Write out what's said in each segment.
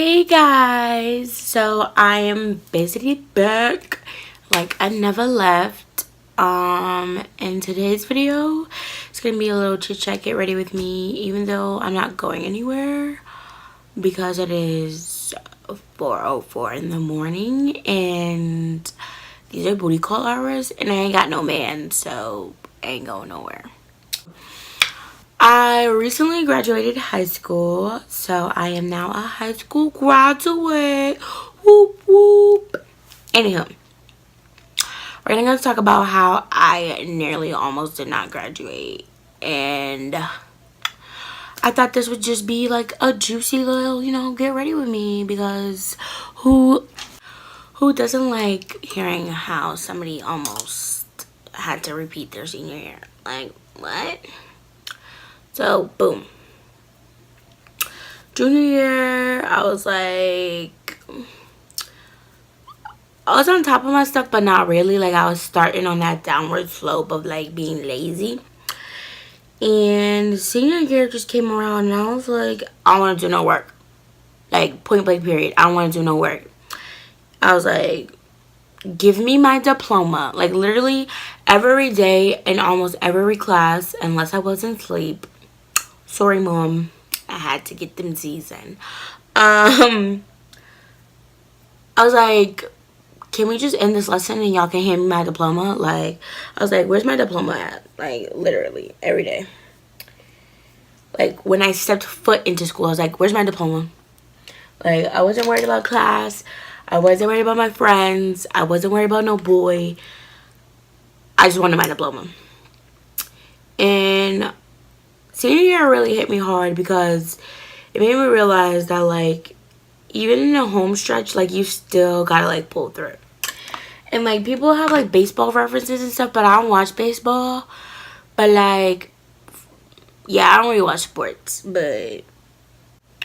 Hey guys, so I am basically back like I never left. In today's video it's gonna be a little chit chat, get ready with me, even though I'm not going anywhere because it is 4:04 in the morning and these are booty call hours and I ain't got no man, so I ain't going nowhere. I recently graduated high school, so I am now a high school graduate. Whoop whoop. Anywho, we're gonna talk about how I nearly almost did not graduate, and I thought this would just be like a juicy little, get ready with me, because who doesn't like hearing how somebody almost had to repeat their senior year? Like, what? So, boom. Junior year, I was on top of my stuff, but not really. Like, I was starting on that downward slope of, like, being lazy. And senior year just came around, and I was like, I want to do no work. Like, point blank period. I don't want to do no work. I was like, give me my diploma. Like, literally, every day in almost every class, unless I wasn't asleep. Sorry, Mom. I had to get them seasoned. I was like, can we just end this lesson and y'all can hand me my diploma? Like, I was like, where's my diploma at? Like, literally, every day. Like, when I stepped foot into school, I was like, where's my diploma? Like, I wasn't worried about class. I wasn't worried about my friends. I wasn't worried about no boy. I just wanted my diploma. And senior year really hit me hard because it made me realize that, like, even in a home stretch, like, you still gotta, like, pull through. And, like, people have, like, baseball references and stuff, but I don't watch baseball. But, like, yeah, I don't really watch sports. But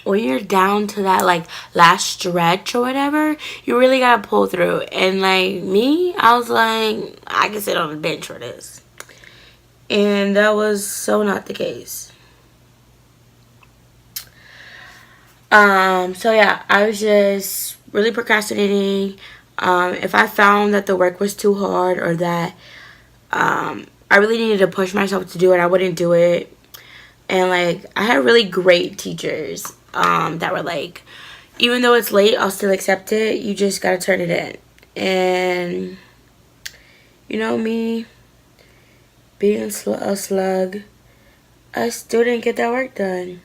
when you're down to that, like, last stretch or whatever, you really gotta pull through. And, like, me, I was like, I can sit on the bench for this. And that was so not the case. So yeah, I was just really procrastinating. If I found that the work was too hard or that I really needed to push myself to do it, I wouldn't do it. And, like, I had really great teachers that were like, even though it's late, I'll still accept it. You just gotta turn it in. And, you know me, being a slug, I still didn't get that work done.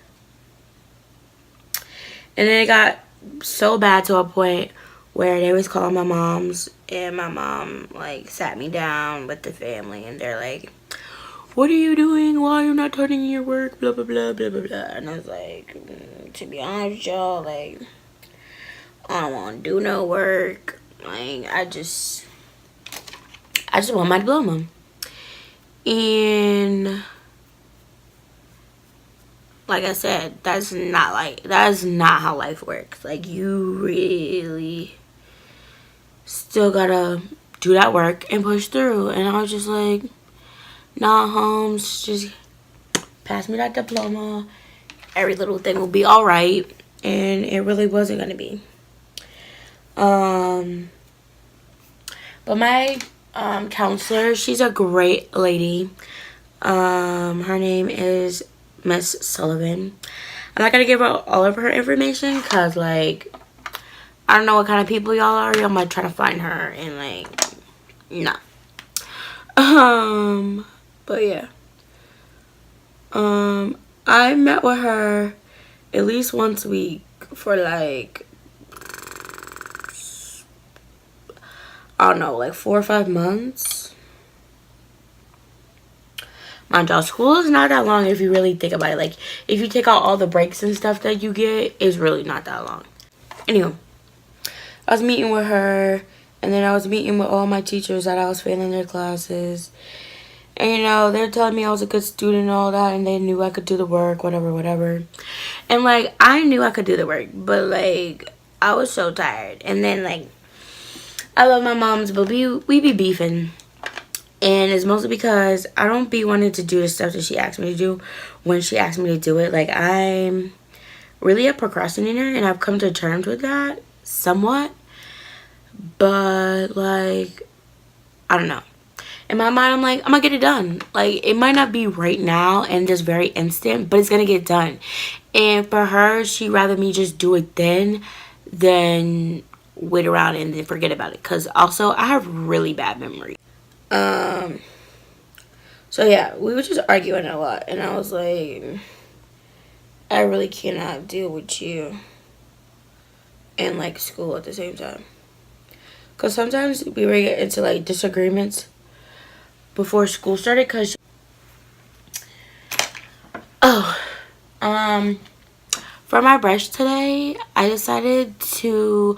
And then it got so bad to a point where they was calling my moms, and my mom, like, sat me down with the family, and they're like, what are you doing? Why are you not turning in your work? Blah, blah, blah, blah, blah, blah. And I was like, to be honest with y'all, like, I don't want to do no work. Like, I just want my diploma. And like I said, that is not how life works. Like, you really still gotta do that work and push through. And I was just like, nah, Holmes, just pass me that diploma. Every little thing will be all right. And it really wasn't gonna be. But my counselor, she's a great lady. Her name is Miss Sullivan. I'm not gonna give out all of her information because, like, I don't know what kind of people y'all are. Y'all might try to find her and, like, no. But yeah. I met with her at least once a week for, like, I don't know, like 4 or 5 months. Mind y'all, school is not that long if you really think about it. Like, if you take out all the breaks and stuff that you get, it's really not that long. Anyway, I was meeting with her, and then I was meeting with all my teachers that I was failing their classes. And, they're telling me I was a good student and all that, and they knew I could do the work, whatever. And, like, I knew I could do the work, but, like, I was so tired. And then, like, I love my moms, but we be beefing. And it's mostly because I don't be wanting to do the stuff that she asked me to do when she asked me to do it. Like, I'm really a procrastinator, and I've come to terms with that somewhat. But like, I don't know. In my mind, I'm like, I'm gonna get it done. Like, it might not be right now and just very instant, but it's gonna get done. And for her, she'd rather me just do it then than wait around and then forget about it. Cause also, I have really bad memory. Um. So yeah, we were just arguing a lot, and I was like, I really cannot deal with you and like school at the same time. Cause sometimes we would get into like disagreements before school started. Cause oh, for my brush today, I decided to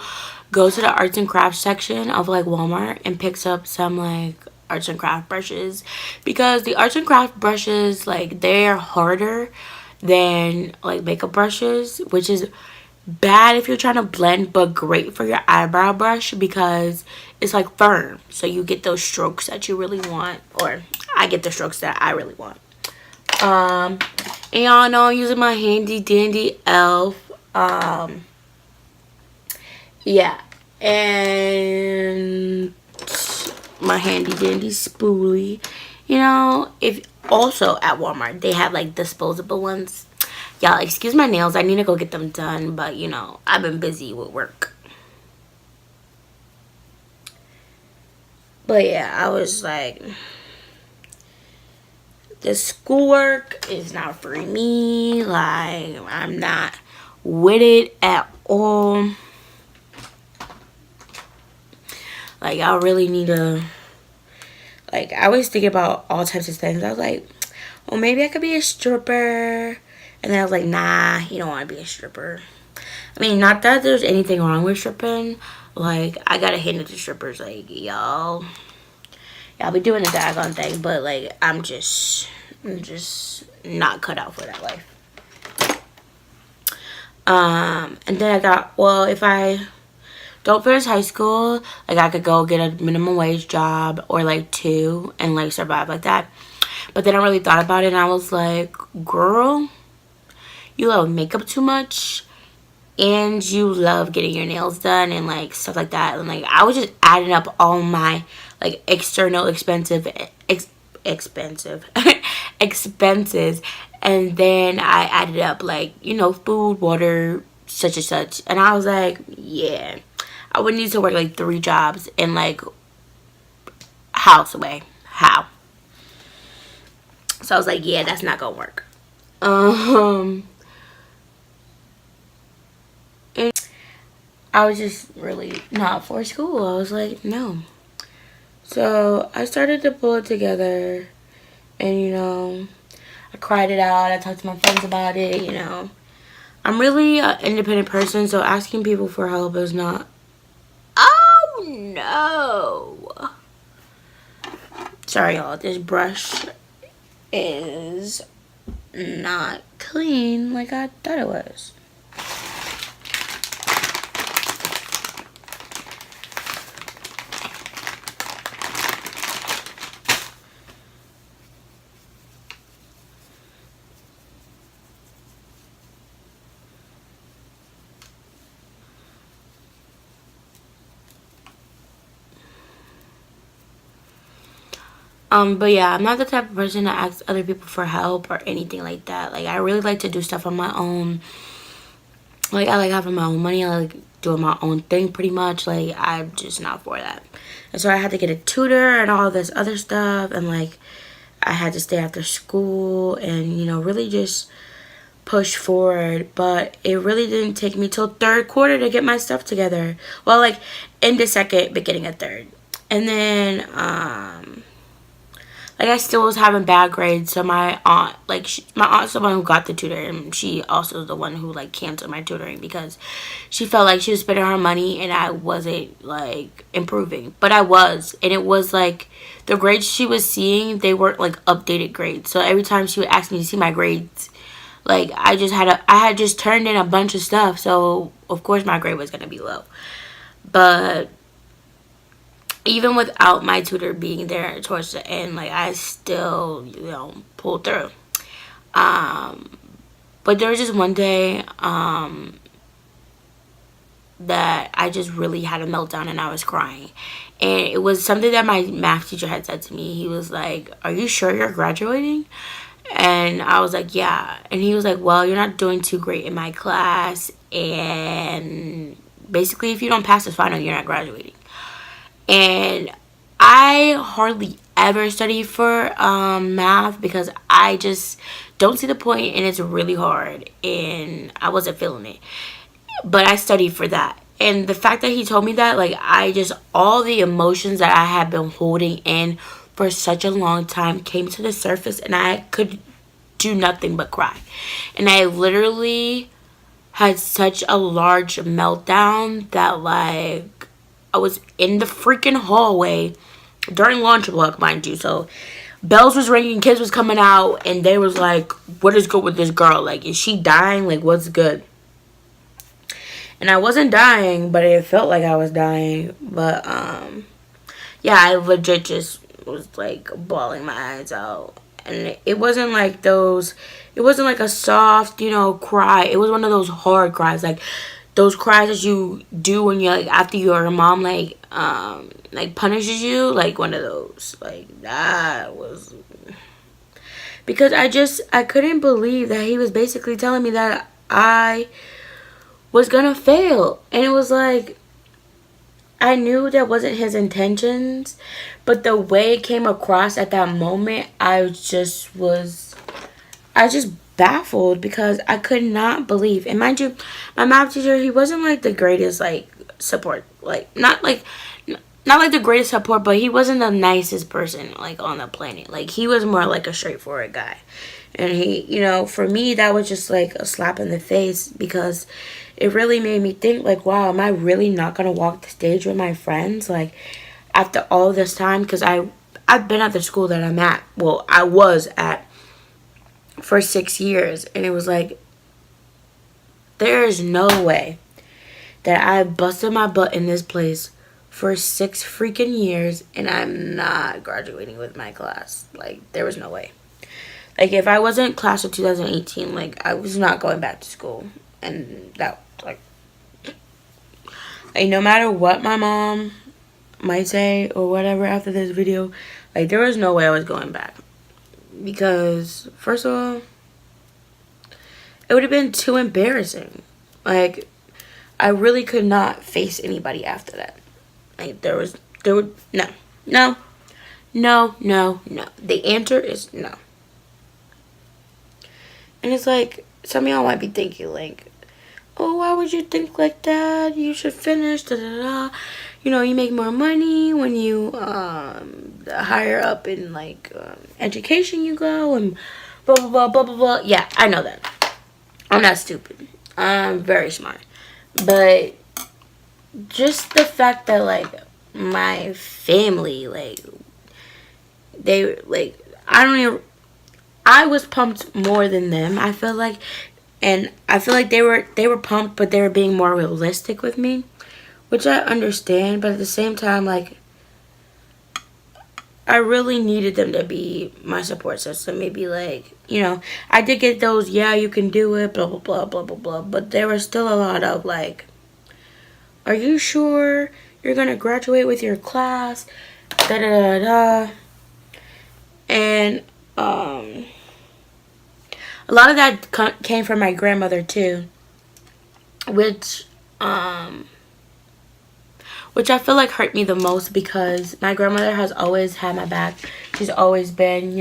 go to the arts and crafts section of like Walmart and pick up some like arts and craft brushes, because the arts and craft brushes, like, they're harder than like makeup brushes, which is bad if you're trying to blend, but great for your eyebrow brush because it's like firm, so you get those strokes that you really want, or I get the strokes that I really want. And y'all know I'm using my handy dandy elf. Yeah, and my handy dandy spoolie. You know, if also at Walmart they have like disposable ones. Y'all, excuse my nails, I need to go get them done, but you know, I've been busy with work. But yeah, I was like, the schoolwork is not for me. Like, I'm not with it at all. Like, I really need to, like, I was thinking about all types of things. I was like, well, maybe I could be a stripper. And then I was like, nah, you don't want to be a stripper. I mean, not that there's anything wrong with stripping. Like, I gotta hand it to strippers. Like, y'all be doing the daggone thing. But, like, I'm just not cut out for that life. And then I thought, well, if I don't finish high school, like, I could go get a minimum wage job or like 2 and like survive like that. But then I really thought about it, and I was like, girl, you love makeup too much, and you love getting your nails done and like stuff like that. And like, I was just adding up all my like external expenses, and then I added up like, you know, food, water, such and such, and I was like, yeah, I would need to work like 3 jobs and like house away. How? So I was like, yeah, that's not gonna work. And I was just really not for school. I was like, no. So I started to pull it together, and you know, I cried it out. I talked to my friends about it. You know, I'm really an independent person, so asking people for help is not. Oh no! Sorry, y'all. This brush is not clean like I thought it was. But yeah, I'm not the type of person to ask other people for help or anything like that. Like, I really like to do stuff on my own. Like, I like having my own money. I like doing my own thing pretty much. Like, I'm just not for that. And so I had to get a tutor and all this other stuff. And like, I had to stay after school and, you know, really just push forward. But it really didn't take me till 3rd quarter to get my stuff together. Well, like, in the 2nd, beginning of 3rd. And then, like, I still was having bad grades, so my aunt, like, my aunt's the one who got the tutor, and she also is the one who, like, canceled my tutoring because she felt like she was spending her money and I wasn't, like, improving. But I was, and it was, like, the grades she was seeing, they weren't, like, updated grades. So every time she would ask me to see my grades, like, I had just turned in a bunch of stuff, so, of course, my grade was going to be low. But even without my tutor being there towards the end, like, I still, you know, pulled through. But there was just one day that I just really had a meltdown and I was crying. And it was something that my math teacher had said to me. He was like, "Are you sure you're graduating?" And I was like, "Yeah." And he was like, "Well, you're not doing too great in my class. And basically, if you don't pass this final, you're not graduating." And I hardly ever study for math because I just don't see the point and it's really hard. And I wasn't feeling it. But I studied for that. And the fact that he told me that, like, I just, all the emotions that I had been holding in for such a long time came to the surface and I could do nothing but cry. And I literally had such a large meltdown that, like, I was in the freaking hallway during lunch block, mind you. So bells was ringing, kids was coming out, and they was like, "What is good with this girl? Like, is she dying? Like, what's good?" And I wasn't dying, but it felt like I was dying. But, yeah, I legit just was, like, bawling my eyes out. And it wasn't like those, it wasn't like a soft, cry. It was one of those hard cries. Like, those cries that you do when you're, like, after your mom, like, punishes you. Like, one of those. Like, that was, because I couldn't believe that he was basically telling me that I was gonna fail. And it was like, I knew that wasn't his intentions, but the way it came across at that moment, I just baffled because I could not believe. And mind you, my math teacher, he wasn't like the greatest, like, support, like, not like the greatest support, but he wasn't the nicest person, like, on the planet. Like, he was more like a straightforward guy. And he, for me, that was just like a slap in the face because it really made me think, like, wow, am I really not going to walk the stage with my friends? Like, after all this time, because I've been at the school that I'm at. Well, I was at for 6 years. And it was like, there is no way that I busted my butt in this place for 6 freaking years and I'm not graduating with my class. Like, there was no way. Like, if I wasn't class of 2018, like, I was not going back to school. And that, like, no matter what my mom might say or whatever after this video, like, there was no way I was going back. Because, first of all, it would have been too embarrassing. Like, I really could not face anybody after that. Like, no. The answer is no. And it's like, some of y'all might be thinking, like, "Oh, why would you think like that? You should finish, da-da-da. You make more money when you, higher up in, like, education you go, and blah, blah, blah, blah, blah, blah." Yeah, I know that. I'm not stupid. I'm very smart. But just the fact that, like, my family, like, they, like, I was pumped more than them, I feel like. And I feel like they were pumped, but they were being more realistic with me, which I understand. But at the same time, like, I really needed them to be my support system. Maybe, like, I did get those, "Yeah, you can do it," blah, blah, blah, blah, blah, blah. But there was still a lot of, like, "Are you sure you're going to graduate with your class? Da, da, da, da." And, a lot of that came from my grandmother too, which I feel like hurt me the most because my grandmother has always had my back. She's always been,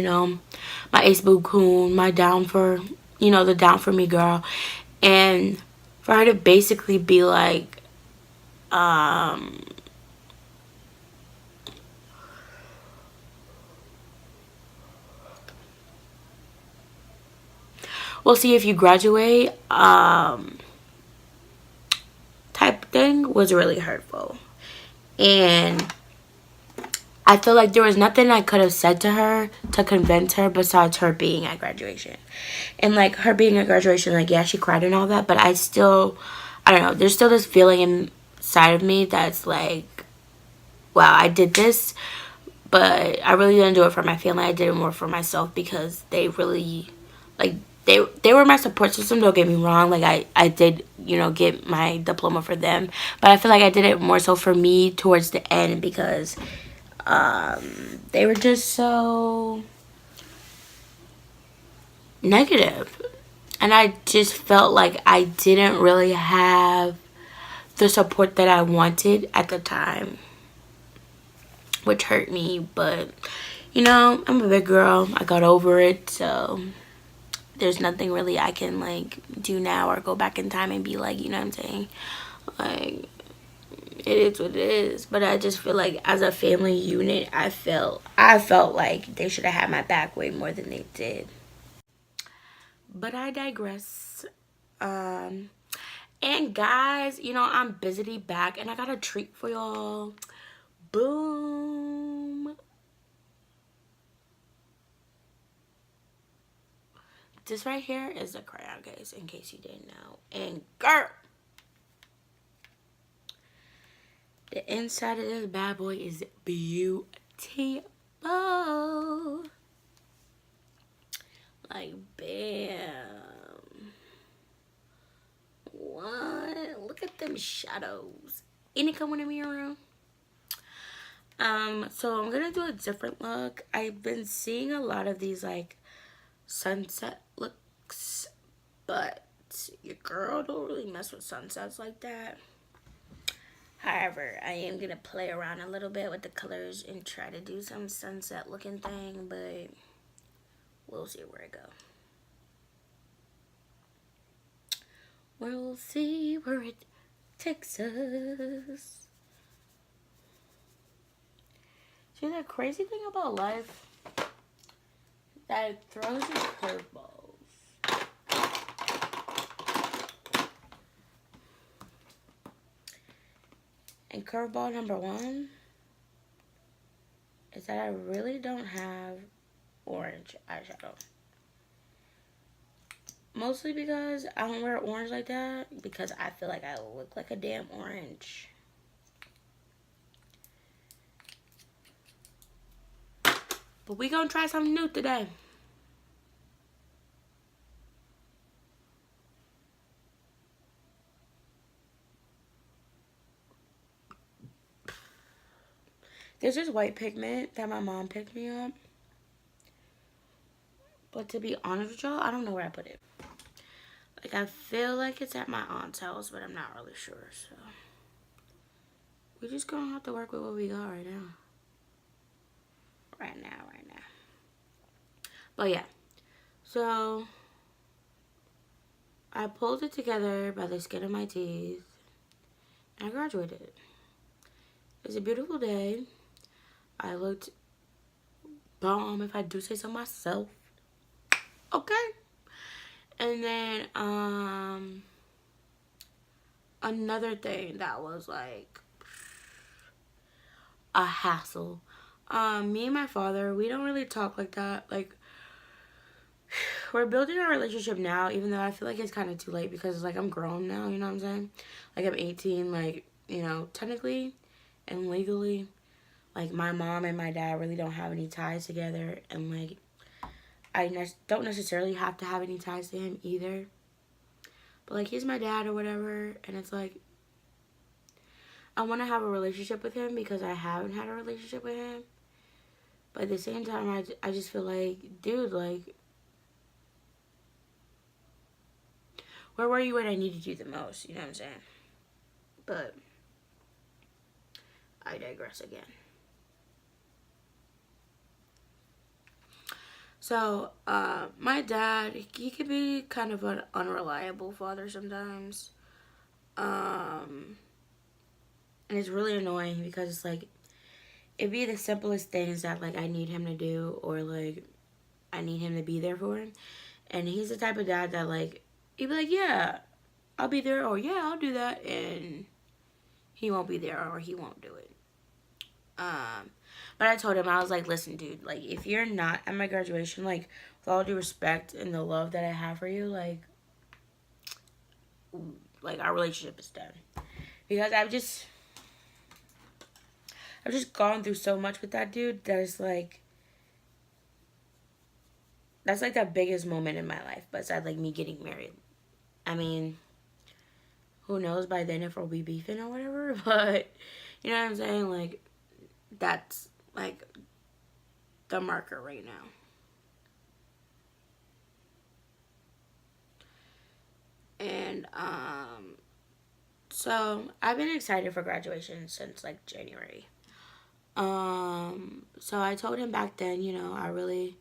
my ace boo coon, my down for, the down for me girl. And for her to basically be like, "We'll see if you graduate," type thing was really hurtful. And I feel like there was nothing I could have said to her to convince her besides her being at graduation. And, like, her being at graduation, like, yeah, she cried and all that, but I don't know, there's still this feeling inside of me that's like, wow, I did this, but I really didn't do it for my family. I did it more for myself because they really, like, they were my support system, don't get me wrong. Like I did, you know, get my diploma for them, but I feel like I did it more so for me towards the end because they were just so negative, and I just felt like I didn't really have the support that I wanted at the time, which hurt me. But you know, I'm a big girl, I got over it, so there's nothing really I can like do now or go back in time and be like, you know what I'm saying, like it is what it is. But I just feel like as a family unit, I felt like they should have had my back way more than they did. But I digress. um and guys, you know, I'm busily back and I got a treat for y'all. Boom. This right here is a crayon case, in case you didn't know. And girl, the inside of this bad boy is beautiful. Like, bam. What? Look at them shadows. Ain't it coming in the mirror? So I'm gonna do a different look. I've been seeing a lot of these like sunset looks, but your girl don't really mess with sunsets like that. However, I am gonna play around a little bit with the colors and try to do some sunset looking thing, but we'll see where it goes. We'll see where it takes us. See, the crazy thing about life, that it throws you curveballs. And curveball number one is that I really don't have orange eyeshadow. Mostly because I don't wear orange like that, because I feel like I look like a damn orange. But we gonna try something new today. There's this white pigment that my mom picked me up. But to be honest with y'all, I don't know where I put it. Like, I feel like it's at my aunt's house, but I'm not really sure, so. We just gonna have to work with what we got right now. Right now. But yeah. So, I pulled it together by the skin of my teeth. And I graduated. It's a beautiful day. I looked bomb, if I do say so myself. Okay. And then, another thing that was like a hassle. Me and my father, we don't really talk like that. Like, we're building our relationship now, even though I feel like it's kind of too late because, like, I'm grown now, you know what I'm saying? Like, I'm 18, like, you know, technically and legally, like, my mom and my dad really don't have any ties together, and, like, don't necessarily have to have any ties to him either. But, like, he's my dad or whatever, and it's like, I want to have a relationship with him because I haven't had a relationship with him. But at the same time, I just feel like, dude, like, where were you when I needed you the most? You know what I'm saying? But I digress again. So, my dad, he could be kind of an unreliable father sometimes. And it's really annoying because it's like, it'd be the simplest things that, like, I need him to do, or, like, I need him to be there for him. And he's the type of dad that, like, he'd be like, yeah, I'll be there, or yeah, I'll do that, and he won't be there, or he won't do it. But I told him, I was like, listen, dude, like, if you're not at my graduation, like, with all due respect and the love that I have for you, like, our relationship is done. Because I've just gone through so much with that dude that it's like, that's like the biggest moment in my life, besides like me getting married. I mean, who knows by then if we'll be beefing or whatever, but you know what I'm saying? Like, that's like the marker right now. And so I've been excited for graduation since like January. So I told him back then, you know, I really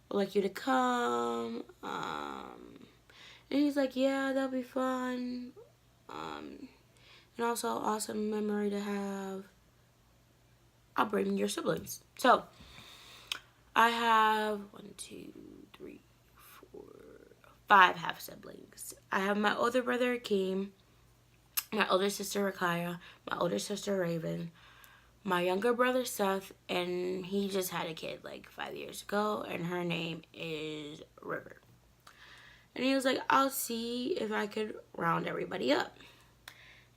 would like you to come. And he's like, yeah, that'll be fun. And also awesome memory to have. I'll bring your siblings. So I have 1, 2, 3, 4, 5 half siblings. I have my older brother Akeem, my older sister Rakaya, my older sister Raven, my younger brother Seth, and he just had a kid like 5 years ago, and her name is River. And he was like, I'll see if I could round everybody up.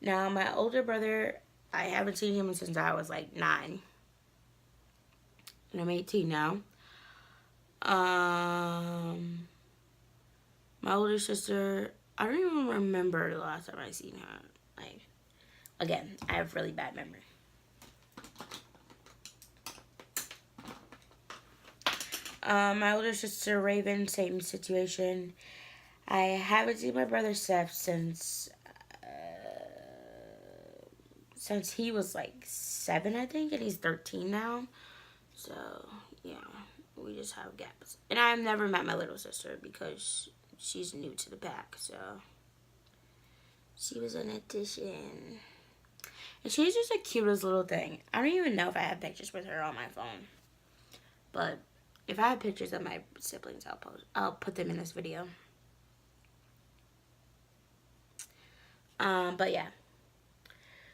Now, my older brother, I haven't seen him since I was like 9. And I'm 18 now. My older sister, I don't even remember the last time I seen her. Like, again, I have really bad memory. My older sister Raven, same situation. I haven't seen my brother Seth since he was like 7, I think, and he's 13 now. So yeah, we just have gaps. And I've never met my little sister because she's new to the pack. So she was an addition. And she's just the cutest little thing. I don't even know if I have pictures with her on my phone. But if I have pictures of my siblings, I'll put them in this video. But yeah.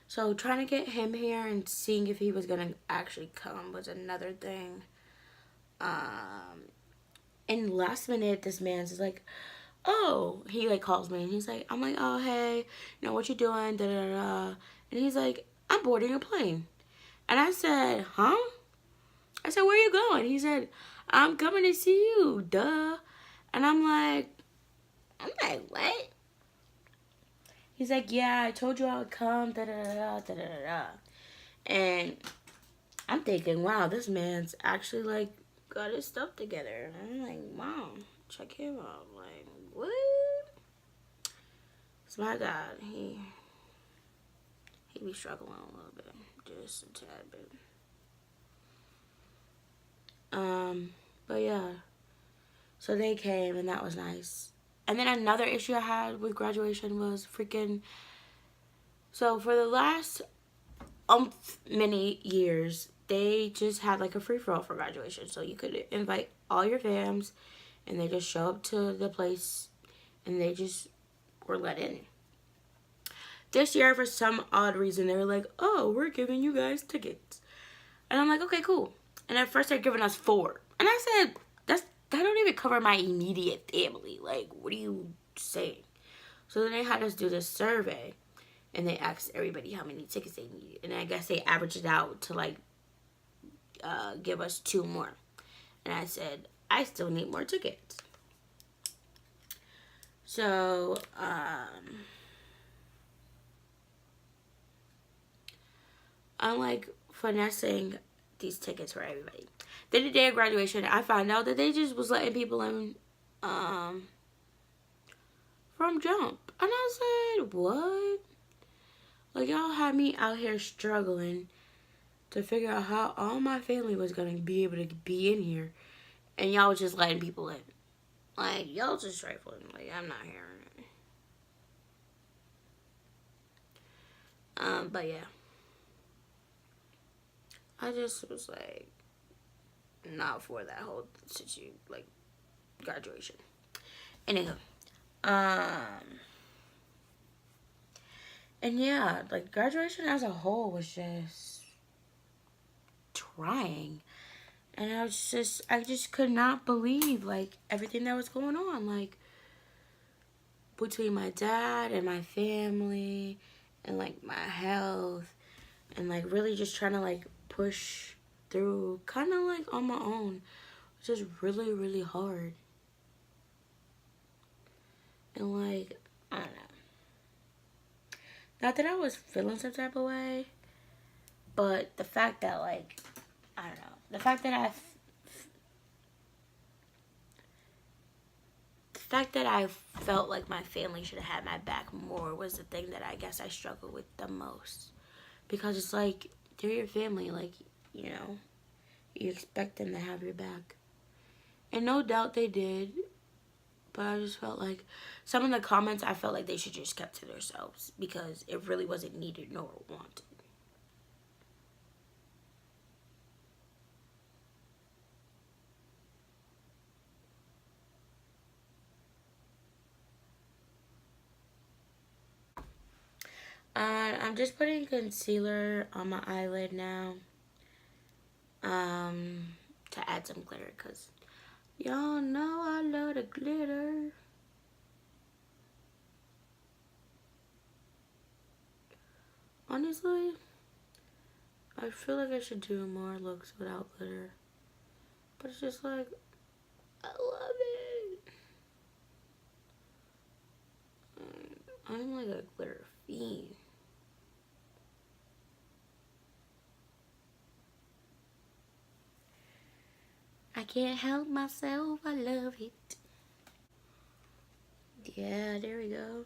So trying to get him here and seeing if he was gonna actually come was another thing. And last minute, this man's is like, oh, he like calls me and he's like, I'm like, oh hey, you know what you doing? Da da da. And he's like, I'm boarding a plane. And I said, huh? I said, where are you going? He said, I'm coming to see you, duh. And I'm like, what? He's like, yeah, I told you I would come, da da da da da da. And I'm thinking, wow, this man's actually like got his stuff together. And I'm like, wow, check him out. Like, what? It's my God. He be struggling a little bit, just a tad bit. But yeah. So they came and that was nice. And then another issue I had with graduation was freaking. So for the last many years, they just had like a free for all for graduation. So you could invite all your fams, and they just show up to the place, and they just were let in. This year, for some odd reason, they were like, "Oh, we're giving you guys tickets," and I'm like, "Okay, cool." And at first, they're giving us 4, and I said, that don't even cover my immediate family. Like, what are you saying? So then they had us do this survey, and they asked everybody how many tickets they needed. And I guess they averaged it out to like give us 2 more. And I said, I still need more tickets. So I'm like finessing these tickets for everybody. Then the day of graduation, I found out that they just was letting people in from jump. And I said, what? Like, y'all had me out here struggling to figure out how all my family was going to be able to be in here. And y'all was just letting people in. Like, y'all just trifling. Like, I'm not hearing it. But yeah. I just was like, not for that whole situation, like, graduation. Anywho. And yeah, like, graduation as a whole was just trying. And I just could not believe, like, everything that was going on. Like, between my dad and my family and, like, my health. And, like, really just trying to, like, push through kind of, like, on my own. which is really, really hard. And like, I don't know. Not that I was feeling some type of way, but the fact that like, I don't know. The fact that I felt like my family should have had my back more was the thing that I guess I struggled with the most. Because it's like, they're your family, like, you know, you expect them to have your back. And no doubt they did, but I just felt like some of the comments, I felt like they should just kept to themselves because it really wasn't needed nor wanted. I'm just putting concealer on my eyelid now, to add some glitter, because y'all know I love the glitter. Honestly, I feel like I should do more looks without glitter. But it's just like, I love it. I'm like a glitter fiend. I can't help myself, I love it. Yeah, there we go.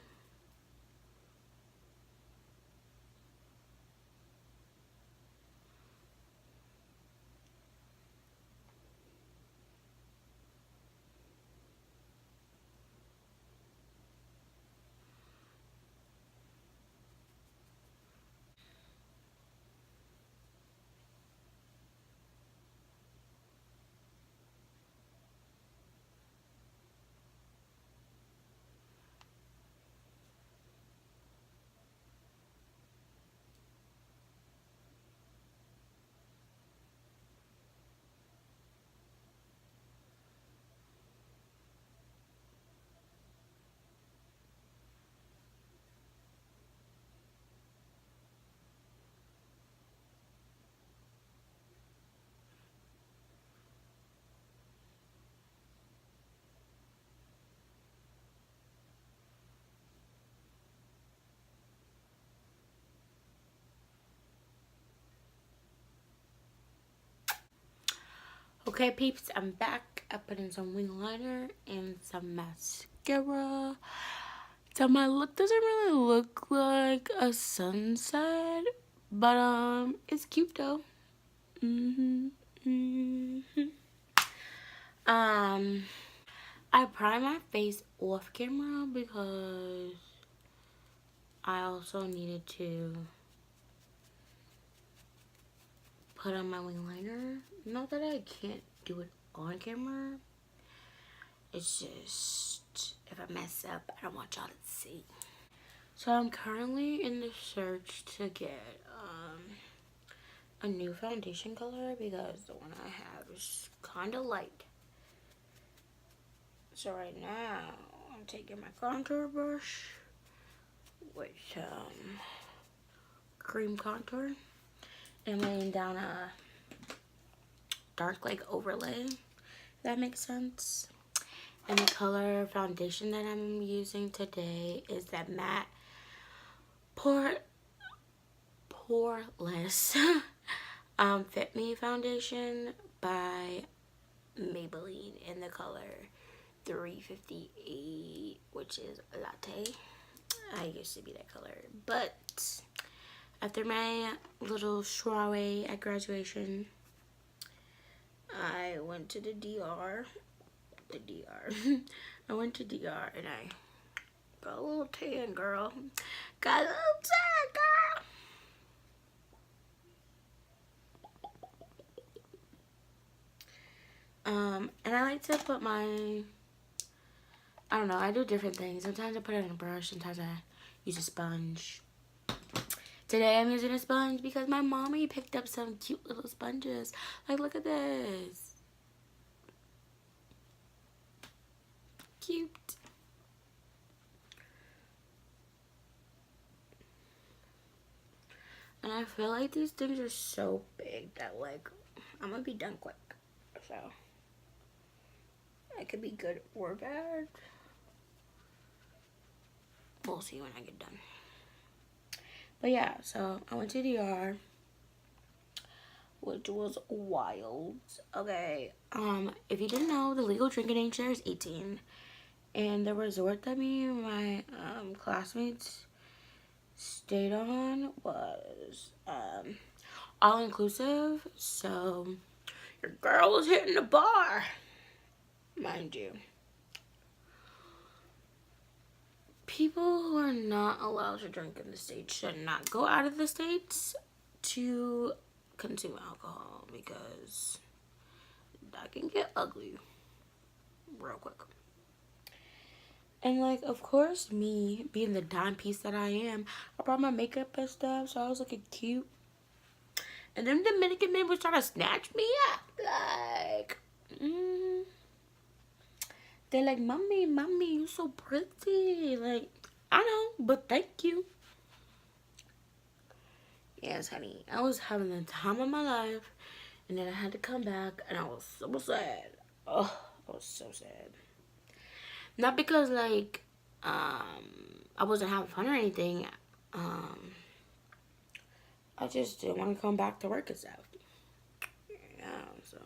Okay, peeps, I'm back. I put in some wing liner and some mascara. So my look doesn't really look like a sunset, but it's cute though. Um, I prime my face off camera because I also needed to put on my wing liner. Not that I can't do it on camera. It's just, if I mess up, I don't want y'all to see. So I'm currently in the search to get a new foundation color because the one I have is kind of light. So right now, I'm taking my contour brush with cream contour and laying down a dark like overlay, if that makes sense. And the color foundation that I'm using today is that matte poreless Fit Me foundation by Maybelline in the color 358, which is latte. I used to be that color, but after my little soiree at graduation, I went to the DR. I went to DR and I got a little tan, girl. Got a little tan, girl. And I like to put my, I don't know, I do different things. Sometimes I put it in a brush, sometimes I use a sponge. Today I'm using a sponge because my mommy picked up some cute little sponges. Like, look at this. Cute. And I feel like these things are so big that, like, I'm gonna be done quick. So, That could be good or bad. We'll see when I get done. But yeah, so I went to DR, which was wild. Okay, if you didn't know, the legal drinking age there is 18. And the resort that me and my classmates stayed on was all inclusive. So your girl was hitting the bar, mind you. People who are not allowed to drink in the States should not go out of the States to consume alcohol, because that can get ugly real quick. And like, of course, me being the dime piece that I am, I brought my makeup and stuff, so I was looking cute. And then Dominican men was trying to snatch me up, like, they're like, mommy, you so pretty. Like, I know, but thank you. Yes, honey, I was having the time of my life, and then I had to come back, and I was so sad. Oh, I was so sad. Not because, like, I wasn't having fun or anything. I just didn't want to come back to work and stuff. Yeah, so.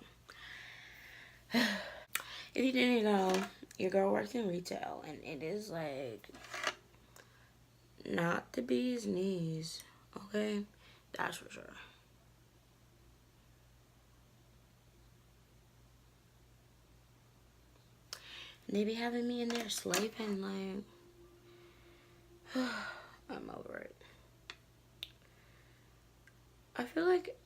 If you didn't know, your girl works in retail, and it is, like, not the bee's knees, okay? That's for sure. And they be having me in there slaving, like, I'm over it. I feel like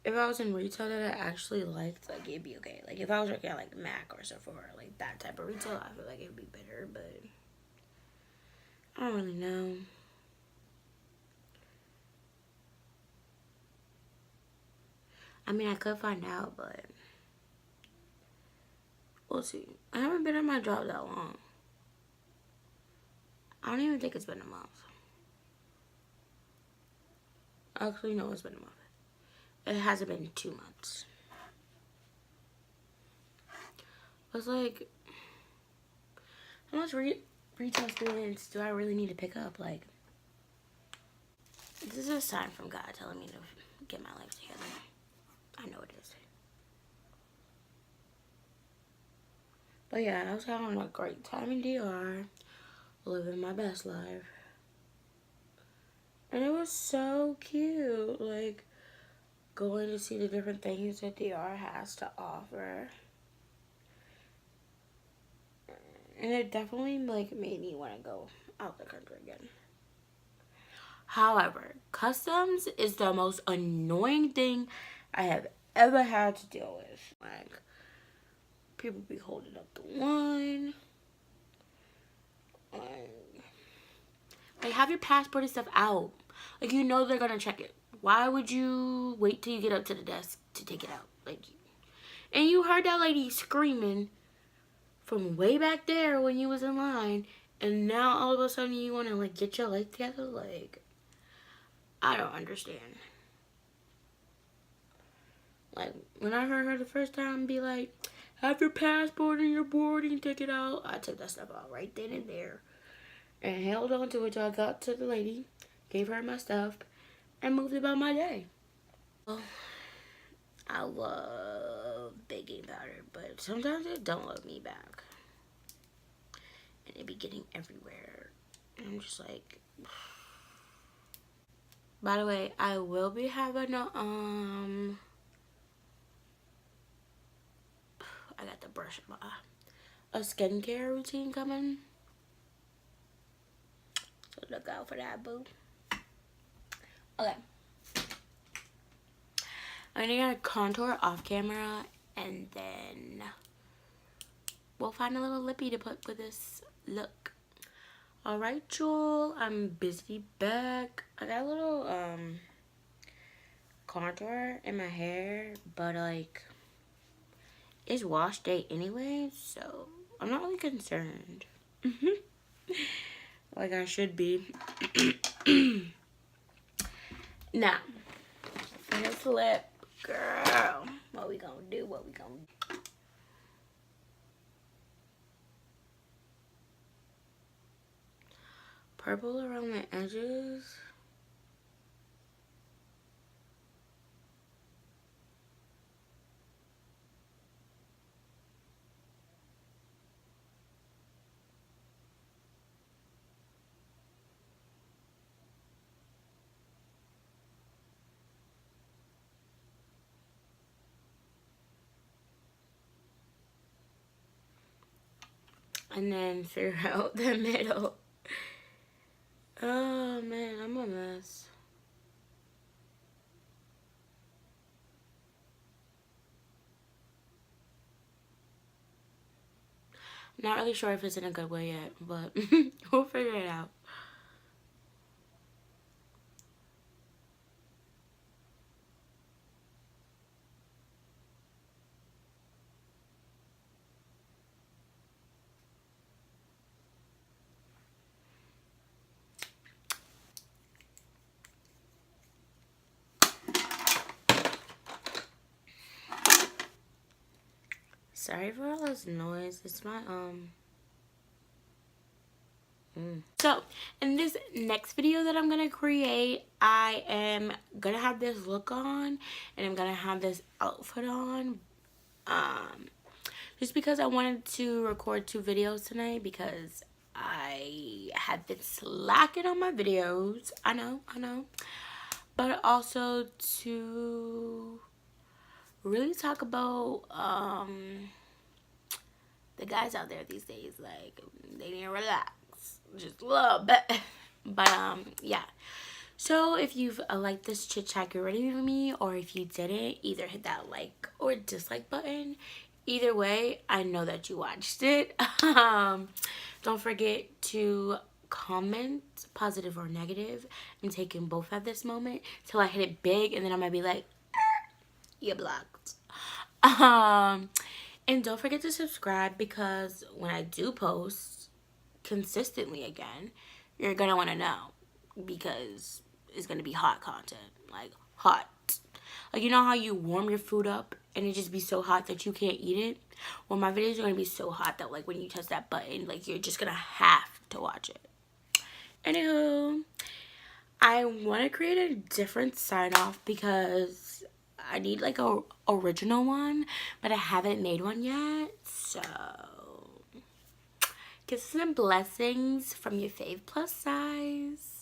if I was in retail that I actually liked, like, it'd be okay. Like, if I was working at, like, Mac or Sephora, like, that type of retail, I feel like it'd be better, but I don't really know. I mean, I could find out, but we'll see. I haven't been at my job that long. I don't even think it's been a month. Actually, no, it's been a month. It hasn't been 2 months. It's like, how much retail experience do I really need to pick up? Like, this is a sign from God telling me to get my life together. I know it is. But yeah, I was having a great time in DR, living my best life. And it was so cute, like, going to see the different things that DR has to offer. And it definitely, like, made me want to go out the country again. However, customs is the most annoying thing I have ever had to deal with. Like, people be holding up the line. Like, have your passport and stuff out. Like, you know they're gonna check it. Why would you wait till you get up to the desk to take it out? Like, and you heard that lady screaming from way back there when you was in line, and now all of a sudden you want to, like, get your life together? Like, I don't understand. Like, when I heard her the first time be like, have your passport and your boarding ticket out, I took that stuff out right then and there and held on to it till I got to the lady, gave her my stuff, and moved about my day. Well, I love baking powder, but sometimes it don't love me back. And it be getting everywhere. And I'm just like... By the way, I will be having a, I got the brush in my eye. A skincare routine coming. So look out for that, boo. Okay. I'm gonna contour off camera, and then we'll find a little lippy to put with this look. Alright, y'all, I'm busy back. I got a little contour in my hair, but like, it's wash day anyway, so I'm not really concerned. Like I should be. Now, for this lip, girl, what we gonna do? purple around the edges. And then figure out the middle. Oh man, I'm a mess. Not really sure if it's in a good way yet, but we'll figure it out. Sorry for all this noise. It's my So, in this next video that I'm gonna create, I am gonna have this look on and I'm gonna have this outfit on. Just because I wanted to record 2 videos tonight because I have been slacking on my videos. I know. But also to really talk about the guys out there these days. Like, they need to relax just a little bit. But yeah, so if you've liked this chit chat, get ready with me, or if you didn't, either hit that like or dislike button. Either way, I know that you watched it. Don't forget to comment, positive or negative. I'm taking both at this moment till I hit it big, and then I'm gonna be like, you're blocked. And don't forget to subscribe, because when I do post consistently again, you're gonna want to know, because it's gonna be hot content. Like, hot. Like, you know how you warm your food up and it just be so hot that you can't eat it? Well, my videos are gonna be so hot that, like, when you touch that button, like, you're just gonna have to watch it. Anywho, I want to create a different sign off because I need like a original one, but I haven't made one yet. So, kisses and blessings from your fave plus size.